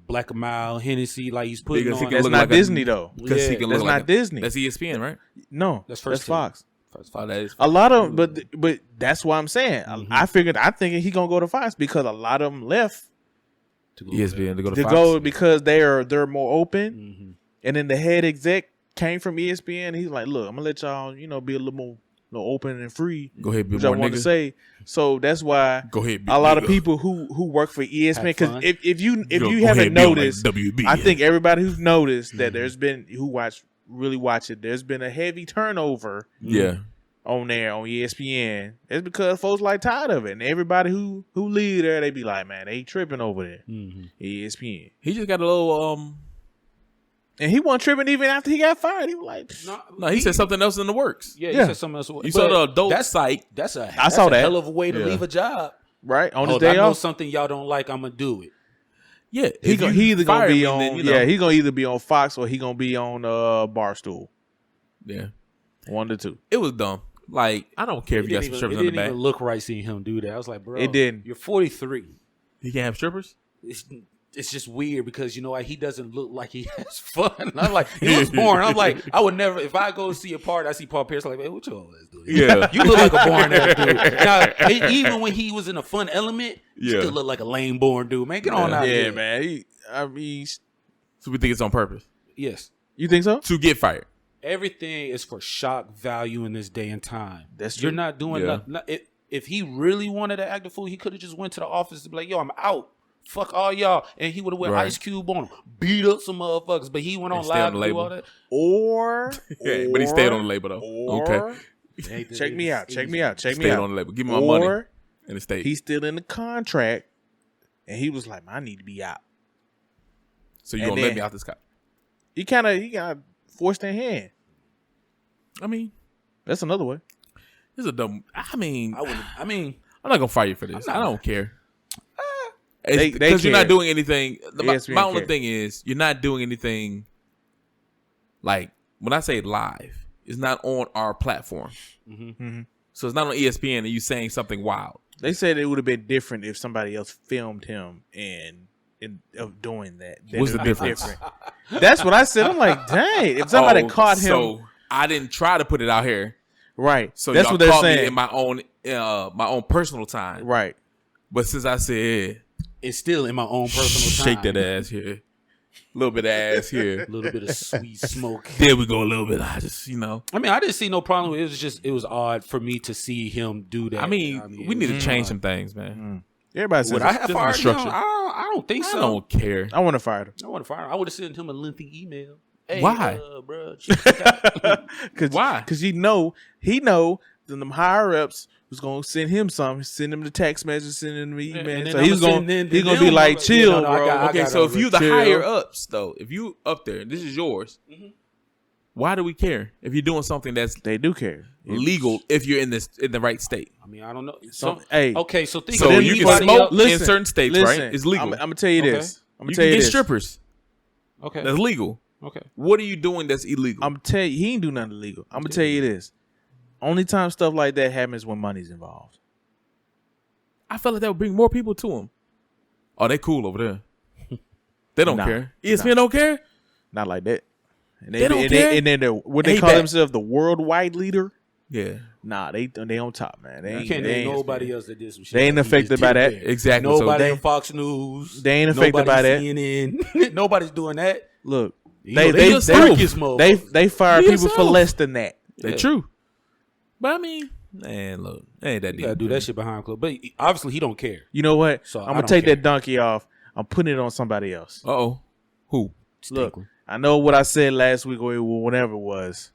Black Mile, Hennessy, like he's putting Because he on. can that's look not like a- Disney though. Because he Yeah, can that's look like not Disney. That's ESPN, right? No, That's that's first Fox. Oh, that is. A lot of, but that's why I'm saying. Mm-hmm. I think he gonna go to Fox because a lot of them left to go ESPN to go to to Fox. go because they're more open. Mhm. And then the head exec came from ESPN. He's like, look, I'm gonna let y'all, be a little more open and free. Go ahead, be Which I more want to nigga. say. So that's why Go ahead, be a lot of nigga. people who work for ESPN, Have because fun. if you Go haven't ahead, be on, like, noticed, WB. I think everybody who's noticed Mm-hmm. that there's been really watch it. There's been a heavy turnover Yeah. on there on ESPN. It's because folks like tired of it, and everybody who leave there, they be like, man, they tripping over there. Mhm. ESPN, He just got a little and he wasn't tripping even after he got fired. He was like, No, he said something else in the works. Yeah, Yeah. he said something else. You saw the adult that's site. That's a I saw a that. hell of a way to Yeah. leave a job. right on his Oh, I day know off. something y'all don't like. I'm gonna do it. Yeah. He if you either gonna fire be me, on then, you know. he gonna either be on Fox or he gonna be on Barstool. Yeah. One of the two. It was dumb. Like, I don't care if you got some It strippers in the didn't even back. look right seeing him do that. I was like, bro, It didn't. You're 43. He can't have strippers? It's just weird because you know what? He doesn't look like he has fun. I'm like, it was boring. I'm like, I would never. If I go see a party, I see Paul Pierce. I'm like, man, what you always doing? Yeah. You look like a boring ass dude. Now, even when he was in a fun element, he Yeah. still look like a lame boring dude. Man, get on Yeah. out Yeah, here. man. I mean, So we think it's on purpose. Yes. you think so? To get fired. Everything is for shock value in this day and time. That's You're true. not doing Yeah. nothing. If he really wanted to act a fool, he could have just went to the office and be like, yo, I'm out. Fuck all y'all. And he would have went Right. Ice Cube on him. Beat up some motherfuckers. But he went on And stay live on the to do label. all that. Or, Yeah, but he stayed on the label, though. Or, Okay. check me out. Check me out. Check me Stayed out. on the label. Give me my money. Or And it stayed. he's still in the contract, and he was like, I need to be out. So you and gonna let then- me out this cop? He kind of forced their hand. I mean, That's another way. this is a dumb. I mean, I'm not gonna fire you for this. I'm I not- don't care. They Because you're care. not doing anything. ESPN My only care. thing is you're not doing anything. Like when I say live, it's not on our platform. Mhm. So it's not on ESPN, and you saying something wild. They said it would have been different if somebody else filmed him and of doing that. What's the it'd be difference? different. That's what I said. I'm like, dang, if somebody caught him, So I didn't try to put it out here. right? So that's y'all what they're caught me saying. in my own personal time. Right. But since I said It's still in my own personal time. shake that ass here, a little bit of ass here. A little bit of sweet smoke. There we go, a little bit. I just I mean, I didn't see no problem. It was odd for me to see him do that. I mean, we need to change some things, man. Everybody says Would I have Just fired him? instruction. I don't think I so. don't care. I want to fire him. I want to fire him. I would have sent him a lengthy email. Hey, Why? bro? Why? Because he know that them higher ups was gonna send him something, send him the text message, send him the email. and then So I'ma he's send gonna them- he then gonna be them- like, yeah, chill, no, I bro. got- Okay, so if you the chill. higher ups though, if you up there, this is yours. Why do we care if you're doing something that's They do care. legal if you're in the right state? I mean, I don't know. So, So, hey, okay, so think So of you can anybody smoke else- in certain states, right? It's legal. I'm gonna tell you Okay. this. I'm gonna You tell can you get this. strippers. Okay, That's legal. okay. What are you doing that's illegal? I'm tell you, he ain't do nothing illegal. I'm gonna tell you this. Only time stuff like that happens when money's involved. I felt like that would bring more people to him. Oh, they cool over there. They don't Nah, care. ESPN don't care. Not like that. And They don't care? and then what they Hey, call back. themselves, the worldwide leader. Yeah, Nah, they on top, man. They You ain't, can't they name ain't, nobody else that did some shit. They ain't like he affected just by did that. there. exactly. Nobody So on Fox News. They ain't affected by Nobody that. CNN. Nobody's doing that. Look, You know, they just they circus mode. they fire Be people for yourself. less than that. they true. But I mean, man, look, ain't that You gotta deep. do that shit behind closed. But obviously, he don't care. You know what? So, I'm I gonna don't take care. that donkey off. I'm putting it on somebody else. Uh-oh. Who? Look, Stinkler. I know what I said last week or whatever it was.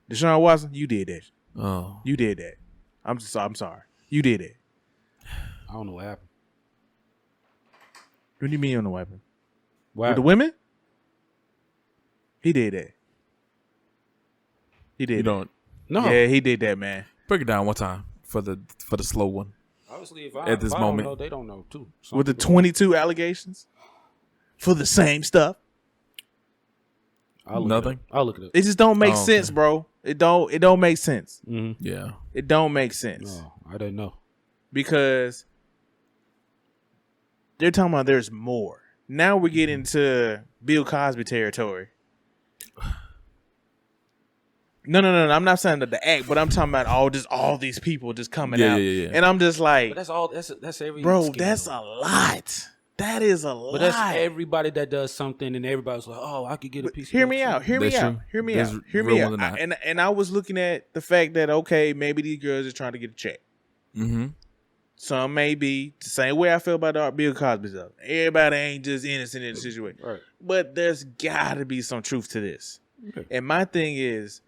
Deshaun Watson, you did that. Oh, You did that. I'm sorry. You did it. I don't know what happened. What do you mean on the weapon? Why? With the women? He did that. He did you that. don't No. Yeah, he did that, man. break it down one time for the slow one. Obviously, At this if I moment. don't know, they don't know too. Some With the people- 22 allegations for the same stuff. I'll look Nothing? It up. I'll look it up. It just don't make Oh, okay. sense, bro. It don't make sense. Mm-hmm. Yeah. It don't make sense. No, I didn't know. Because they're talking about there's more. Now we're getting to Bill Cosby territory. No. I'm not saying that the act, but I'm talking about all these people just coming Yeah, out. yeah. And I'm just like, But that's all. That's every. bro, scandal. that's a lot. That is a lot. But that's everybody that does something, and everybody's like, "Oh, I could get a piece." Hear of me that out. too. Hear me That's out. true. Hear me There's out. Hear real me ones out. or not. And I was looking at the fact that okay, maybe these girls are trying to get a check. Mm-hmm. Some may be the same way I feel about the Bill Cosby stuff. Everybody ain't just innocent in the situation. Right. But there's got to be some truth to this. Okay. And my thing is,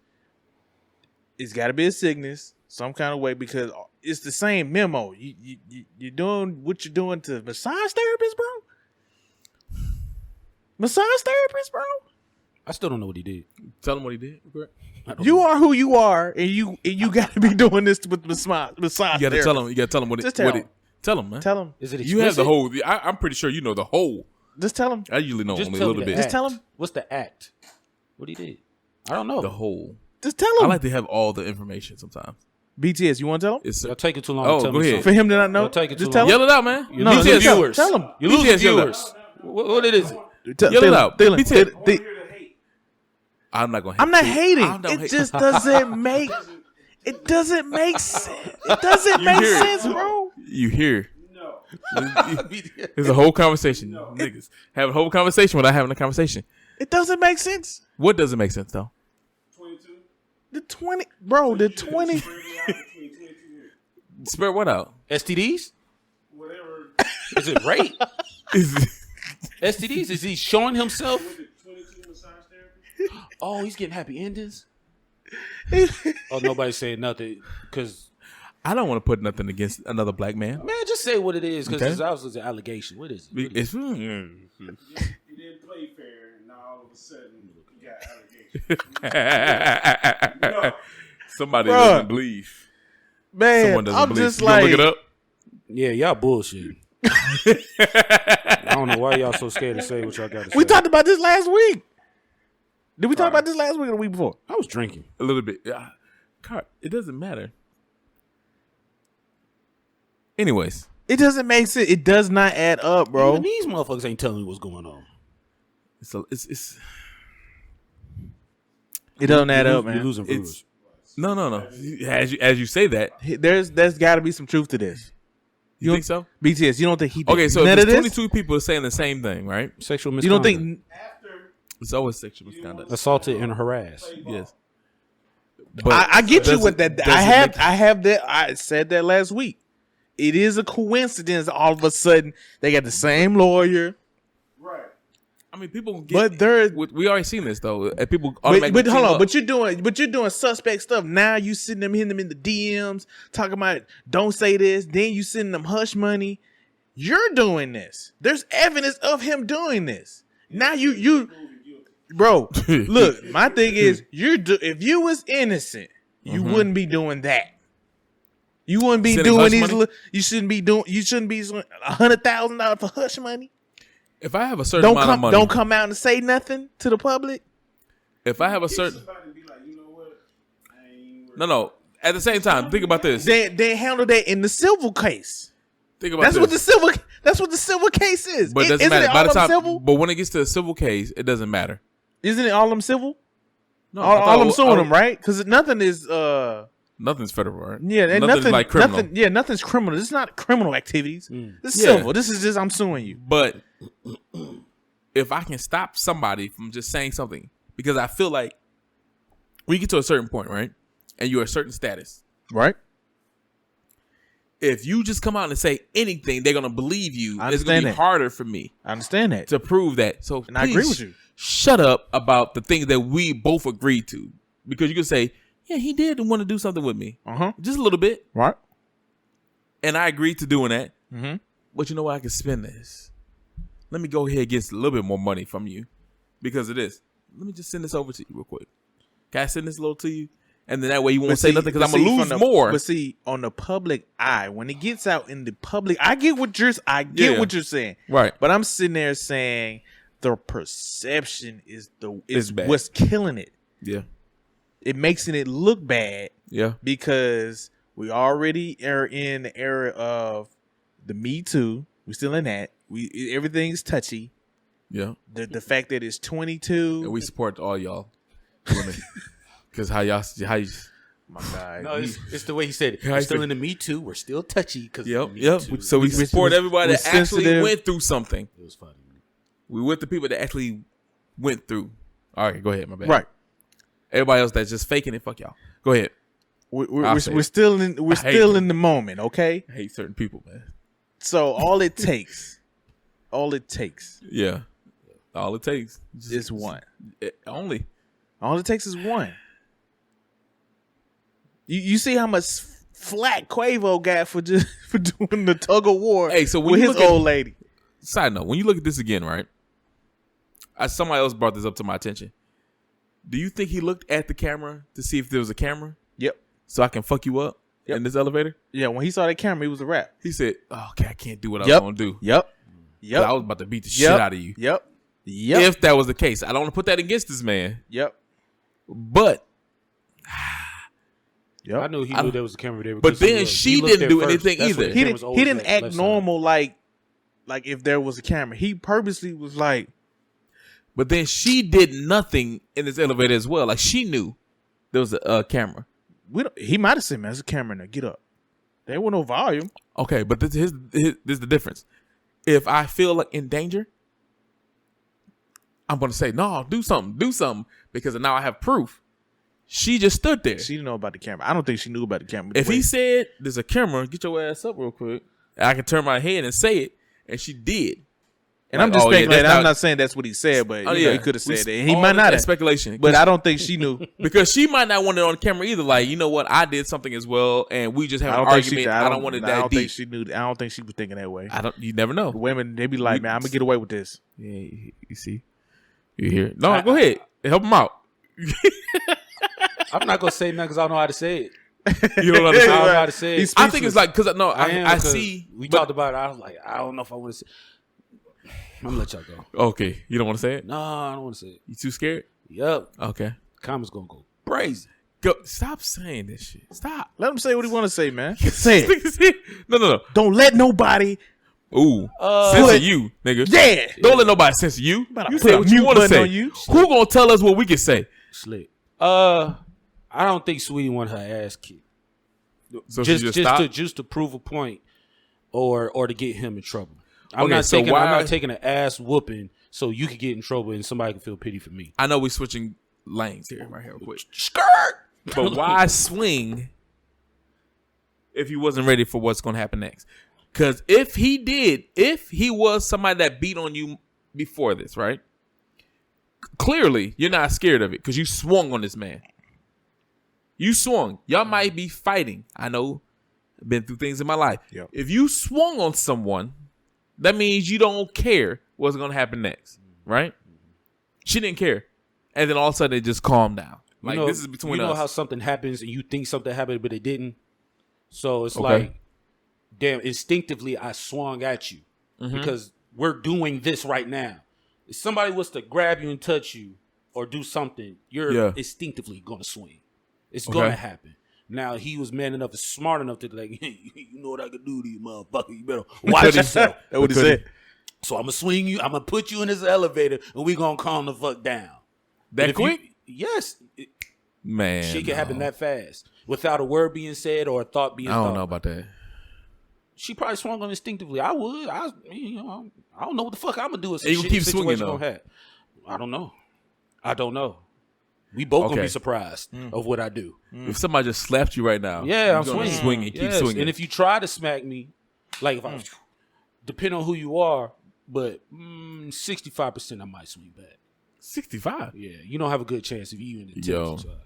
it's got to be a sickness some kind of way because it's the same memo. You're doing what you're doing to massage therapists, bro. Massage therapists, bro. I still don't know what he did. Tell him what he did. Correct? I don't You know. are who you are, and you got to be doing this with massage. You gotta tell him. You gotta tell him what Just it. tell What him. it. Tell him, man. Tell him. Is it You have the explicit? whole. I'm pretty sure you know the whole. Just tell him. I usually know Just only a tell little me the bit. Just act. tell him. What's the act? What he did? I don't know. The whole. Just tell I him. like to have all the information sometimes. BTS, you want to tell him? It's It'll take you too long. Oh, to tell go me ahead. For something. him to not know? Don't take it Just too tell long. him. yell it out, man. You No, lose just your tell him. viewers. Tell him. You lose BTS, your yell it viewers. What it is? Yell it out. Dylan, BTS. Dylan, I'm not gonna. Hate I'm not you. hating. I don't It hate- just doesn't make. It doesn't make sense. It doesn't make hear it. sense, bro. You hear? There's a whole conversation. Niggas have a whole conversation without having a conversation. It doesn't make sense. What doesn't make sense though? The 20, bro. The 20. Spread what out? STDs? Is it rape? STDs? Is he showing himself? Oh, he's getting happy endings. Oh, nobody's saying nothing because I don't want to put nothing against another black man. man, just say what it is because Okay. it's obviously an allegation. What is it? What is it? It's You didn't play fair, and now all of a sudden you got allegations. somebody Bruh. doesn't believe. Man, Someone doesn't I'm believe. just You gonna like. look it up. Yeah, y'all bullshit. I don't know why y'all so scared to say what y'all got to say. We talked about this last week. Did we talk about this last week or the week before? I was drinking. A little bit. It doesn't matter. Anyways, It doesn't make sense. It does not add up, bro. Even these motherfuckers ain't telling me what's going on. It's It doesn't add up, You're man. losing it's viewers. no. As you say that, There's got to be some truth to this. you think so? BTS, you don't think he did Okay, so none if of there's this? 22 people saying the same thing, right? Sexual You don't misconduct. think? It's always sexual misconduct. Assaulted and harassed. Yes. I get you does with it- that. does I it have make- I have that. I said that last week. It is a coincidence. All of a sudden, they got the same lawyer. Right. I mean, people get. But they're we already seen this though. People but automatically hold team on. up. But you're doing suspect stuff. Now you sitting them hitting them in the DMs, talking about don't say this. Then you sending them hush money. You're doing this. There's evidence of him doing this. Now you bro. Look, my thing is if you was innocent, you wouldn't be doing that. You wouldn't be Sending doing hush these. money? You shouldn't be doing $100,000 for hush money. If I have a certain Don't amount of come. money, Don't come out and say nothing to the public. if I have a certain, Somebody be like, you know what? I ain't worried. no. At the same time, think about this. They handle that in the civil case. Think about That's this. what the civil. That's what the civil case is. But it doesn't Isn't matter. it By all the them time, civil? but when it gets to a civil case, it doesn't matter. Isn't it all them civil? No, All them suing them, right? Because nothing is. Nothing's federal, right? Yeah, and nothing's nothing like criminal. Nothing, yeah, nothing's criminal. This is not criminal activities. This is Yeah. civil. This is just I'm suing you. But if I can stop somebody from just saying something, because I feel like when you get to a certain point, right, and you're a certain status, Right. if you just come out and say anything, they're gonna believe you. I It's gonna be understand that. harder for me I understand that. to prove that. So, And I agree please with you. Shut up about the things that we both agreed to, because you can say, "Yeah, he did want to do something with me, just a little bit," Right. and I agreed to doing that. Mm-hmm. But you know what? I can spend this. Let me go ahead and get a little bit more money from you because of this. Let me just send this over to you real quick. Can I send this a little to you? And then that way you won't say nothing because I'm gonna lose more. But see, on the public eye, when it gets out in the public, I get what you're Yeah. saying. Right. But I'm sitting there saying the perception is It's bad. what's killing it. Yeah. It makes it look bad Yeah. because we already are in the era of the Me Too. We're still in that. Everything's touchy. Yeah. The fact that it's 22. And we support all y'all women. Because how you my God. No, it's the way he said it. I We're still see. in the Me Too. We're still touchy because Yep. So we support everybody that actually sensitive. went through something. It was funny. We with the people that actually went through. All right, go ahead, my bad. Right. Everybody else that's just faking it, fuck y'all. Go ahead. I'll say We're it. still hate it. in the moment, okay? I hate certain people, man. So all it takes Yeah. All it takes is one. only. All it takes is one. You see how much flack Quavo got for just for doing the tug of war Hey, so when with you his look at- old lady. Side note, when you look at this again, right? Somebody else brought this up to my attention. Do you think he looked at the camera to see if there was a camera Yep. so I can fuck you up in this elevator? Yeah, when he saw that camera, he was a rap. He said, oh, okay, I can't do what I Yep. was going to do. Yep. 'Cause I was about to beat the shit out of you. Yep. Yep. If that was the case. I don't want to put that against this man. Yep. But Yep. I knew he knew there was a camera there. But because he then looked- she he looked didn't there do first. anything That's where either. the He camera's didn't. always He didn't at, act left side. normal like if there was a camera. He purposely was like, But then she did nothing in this elevator as well. Like she knew there was a camera. he might have said, "Man, there's a camera in there. Get up." There was no volume. Okay, but this is the difference. If I feel like in danger, I'm gonna say no. Do something, because now I have proof. She just stood there. She didn't know about the camera. I don't think she knew about the camera. If he said there's a camera, get your ass up real quick. I can turn my head and say it, and she did. and I'm like, just oh, yeah, speculating. that's I'm not- not saying that's what he said, but Oh, you know, yeah. he could have We- said that. And he all might of not that have. speculation. But I don't think she knew. because she might not want it on camera either. Like, you know what? I did something as well, and we just have an argument. I don't want it I that don't deep. think she knew. I don't think she was thinking that way. You never know. The women, they be like, "Man, I'm gonna get away with this." Yeah, you see, you hear? No, go ahead, help him out. I'm not gonna say nothing because I don't know how to say it. You don't I understand. don't know how to say it. He's I think it's like because no, I am, I because see. We but- talked about it. I was like, I don't know if I want to say. I'm gonna let y'all go. Okay, you don't want to say it. No, I don't want to say it. You too scared? Yup. Okay. Comments gonna go crazy. Go. Stop saying this shit. Stop. Let him say what he want to say, man. Say it. No. Don't let nobody. Ooh, put- censor you, nigga. Yeah. Don't let nobody censor you. Better You put say a what you mute want to button say. on you. Who gonna tell us what we can say? Slick. I don't think Sweetie want her ass kicked. So she just stopped? just to prove a point, or to get him in trouble. I'm Okay, not so taking. why- I'm not taking an ass whooping so you could get in trouble and somebody can feel pity for me. I know we switching lanes here, right here, real quick. Skirt. But why swing if he wasn't ready for what's gonna happen next? Because if he was somebody that beat on you before this, right? Clearly, you're not scared of it because you swung on this man. You swung. Y'all might be fighting. I know. I've been through things in my life. Yep. If you swung on someone, that means you don't care what's going to happen next, right? She didn't care. And then all of a sudden, it just calmed down. Like, You know, this is between you know us. how something happens and you think something happened but it didn't. So it's Okay. like, damn, instinctively I swung at you because we're doing this right now. If somebody was to grab you and touch you or do something, you're instinctively going to swing. It's going to happen. Now, he was man enough and smart enough to like, you know what I could do to you, motherfucker. You better watch yourself. That's what he said. So I'm going to swing you. I'm going to put you in this elevator and we going to calm the fuck down. That If you- quick? Yes. Man. Shit can happen no. that fast without a word being said or a thought being I thought. don't know about that. She probably swung on instinctively. I would. I don't know what the fuck I'm gonna do. If some And you shit keep situation swinging, gonna happen. I don't know. We both gonna Okay. be surprised of what I do. If somebody just slapped you right now, Yeah, you're I'm gonna swinging. swing and keep Yes, swinging. And if you try to smack me, like if I depending on who you are, but 65% I might swing back. 65. Yeah, you don't have a good chance if you in the Yo. Texas side.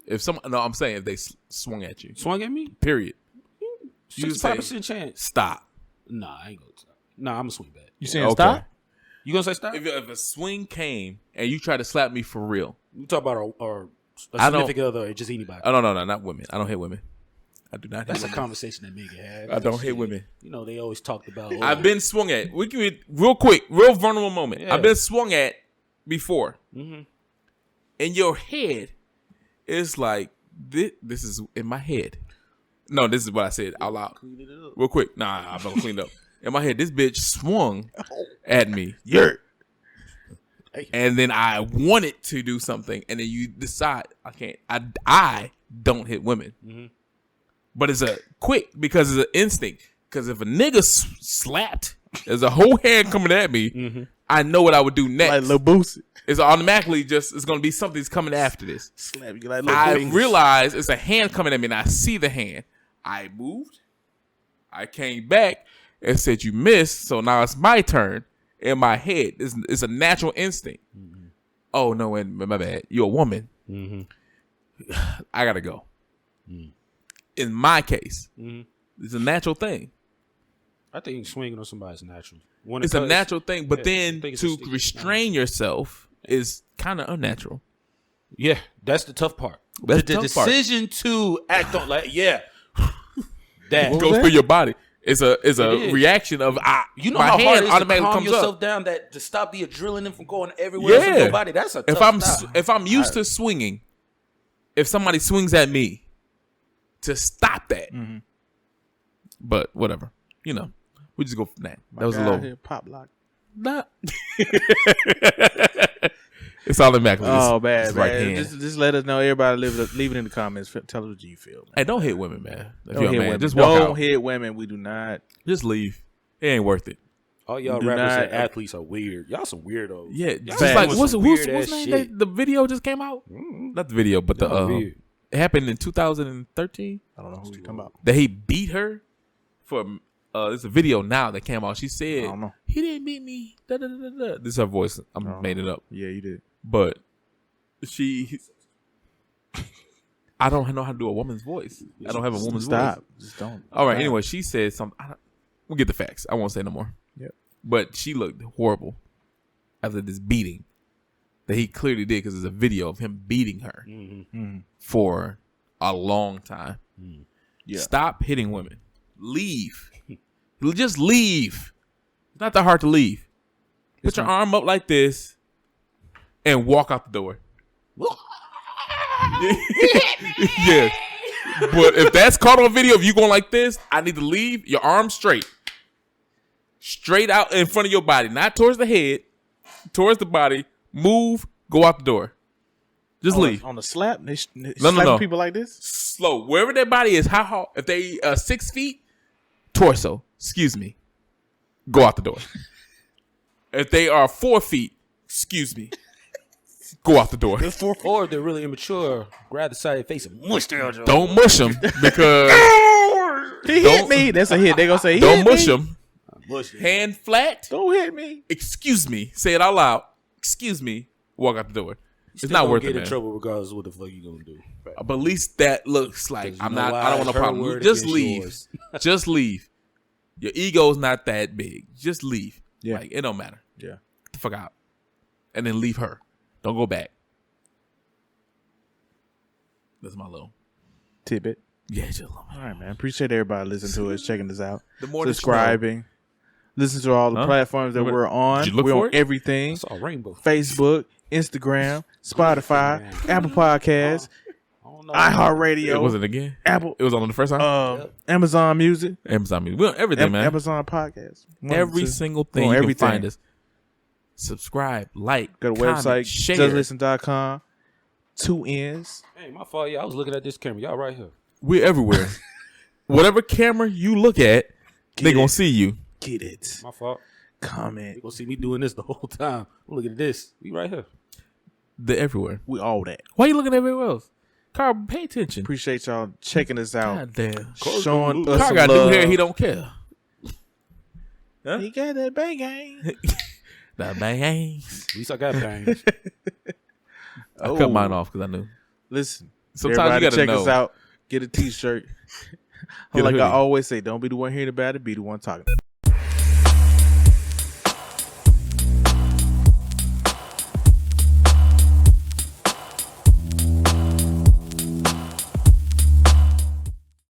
If some, no, I'm saying if they swung at you. Swung at me, Period. You 65% chance. Stop. Nah, I ain't gonna stop. Nah, I'm gonna swing back. You saying Okay. stop? You gonna say stop? If a swing came and you tried to slap me for real, You talk about a I don't- significant other or just anybody. oh no, not women. I don't hit women. I do not. That's hit a women. conversation that men can have. I don't hit Shit. women. You know, they always talked about. I've been swung at. We can be real quick, real vulnerable moment. Yeah. I've been swung at before. Mm-hmm. In your head, it's like this is in my head. No, this is what I said out loud. Real quick. Nah, I'm gonna clean it up. In my head, this bitch swung at me. Yurt. And then I wanted to do something, and then you decide I can't. I don't hit women, but it's a quick because it's an instinct. Because if a nigga slapped, there's a whole hand coming at me. I know what I would do next. Like Lil Boosie. It's automatically it's gonna be something's coming after this. Slap you like Lil I Boosie. realize it's a hand coming at me, and I see the hand. I moved. I came back and said you missed, so now it's my turn. In my head, it's a natural instinct. Oh no, and my bad. You're a woman. I gotta go. In my case, it's a natural thing. I think swinging on somebody's natural. It's a natural thing, but yeah, I then think it's to instinctive. restrain yourself is kind of unnatural. Yeah, that's the tough part. That's the the tough part. decision to act on, like, that It goes through your body. It's a is. reaction of you know my how hard hand it is to automatically calm comes yourself up. down, that to stop the adrenaline from going everywhere else in your body. That's a tough stop. If I'm used to swinging, if somebody swings at me, to stop that. But whatever, we just go from that. That was a little. Here, pop lock. Nah. It's all immaculate. Oh It's man, right man. hand. Just let us know. Everybody leave it in the comments. Tell us what you feel. Man. Hey, don't hit women, man. If Don't you're a hit man, women. just walk Don't out. hit women. We do not. Just leave. It ain't worth it. All y'all Do rappers not- and athletes are weird. Y'all some weirdos. Yeah, Y'all just doing like some what's weird name? ass shit. The video just came out. Not the video, but the Y'all weird. it happened in 2013. I don't know who you talking about. That he beat her for. It's a video now that came out. She said, I don't know. "He didn't beat me." Da, da, da, da, da. This is her voice. I made it up, Yeah, you did. but I don't know how to do a woman's voice. I don't have a woman's Stop. voice. Just don't. All right. Stop. Anyway, she said something. We'll get the facts. I won't say no more. Yep. But she looked horrible after this beating that he clearly did, because there's a video of him beating her for a long time. Yeah. Stop hitting women. Leave. Just leave. It's not that hard to leave. Put your arm up like this and walk out the door. Yeah. But if that's caught on video, if you going like this, I need to leave your arms straight. Straight out in front of your body. Not towards the head. Towards the body. Move. Go out the door. Just leave. On the slap? They No. slapping people like this? Slow. Wherever their body is, how if they 6 feet, torso. Excuse me. Go out the door. If they are 4 feet, excuse me. Go out the door. Or if they're really immature, grab the side of your face and mush their other. Don't mush them because He hit me. That's a hit. They gonna say, he don't hit mush me. them. Mush it. Hand flat. Don't hit me. Excuse me. Say it out loud. Excuse me. Walk out the door. It's Still not gonna worth get it, in man. trouble regardless of what the fuck you gonna do. But at least that looks like 'Cause you I'm know not. why? I don't want no Her problem. word Just against leave. yours. Just leave. Your ego's not that big. Just leave. Yeah. Like it don't matter. Yeah. Get the fuck out. And then leave her. Don't go back. That's my little. Tidbit. Yeah, just a little. All right, man. Appreciate everybody listening to us, checking us out, The more that you know. subscribing, listen to all the Huh? platforms that Did we're on. you look We're for on it? everything: I saw a rainbow. Facebook, Instagram, Spotify, Apple Podcasts, I don't know. It iHeartRadio, was it again? Apple, It was on the first time. Amazon Music, Amazon Music. We on everything, man. Amazon Podcasts. Every single thing on you everything. can find us. Subscribe, like, Go to comment, website, share. justlisten.com. 2 N's. Hey, my fault. Yeah, I was looking at this camera. Y'all right here. We're everywhere. Whatever camera you look at, they Get gonna it. see you. Get it. My fault. Comment. You gonna see me doing this the whole time. Look at this. We right here. They're everywhere. We all that. Why you looking everywhere else? Carl, pay attention. Appreciate y'all checking us out. God damn. Showing us Carl some got love. new hair. He don't care. Huh? He got that bang gang. Nah, bang. At least I got bangs. I cut mine off because I knew. Listen. Sometimes everybody you gotta check know. us out. Get a t-shirt. Get a Like I hoodie. always say, don't be the one hearing about it, be the one talking.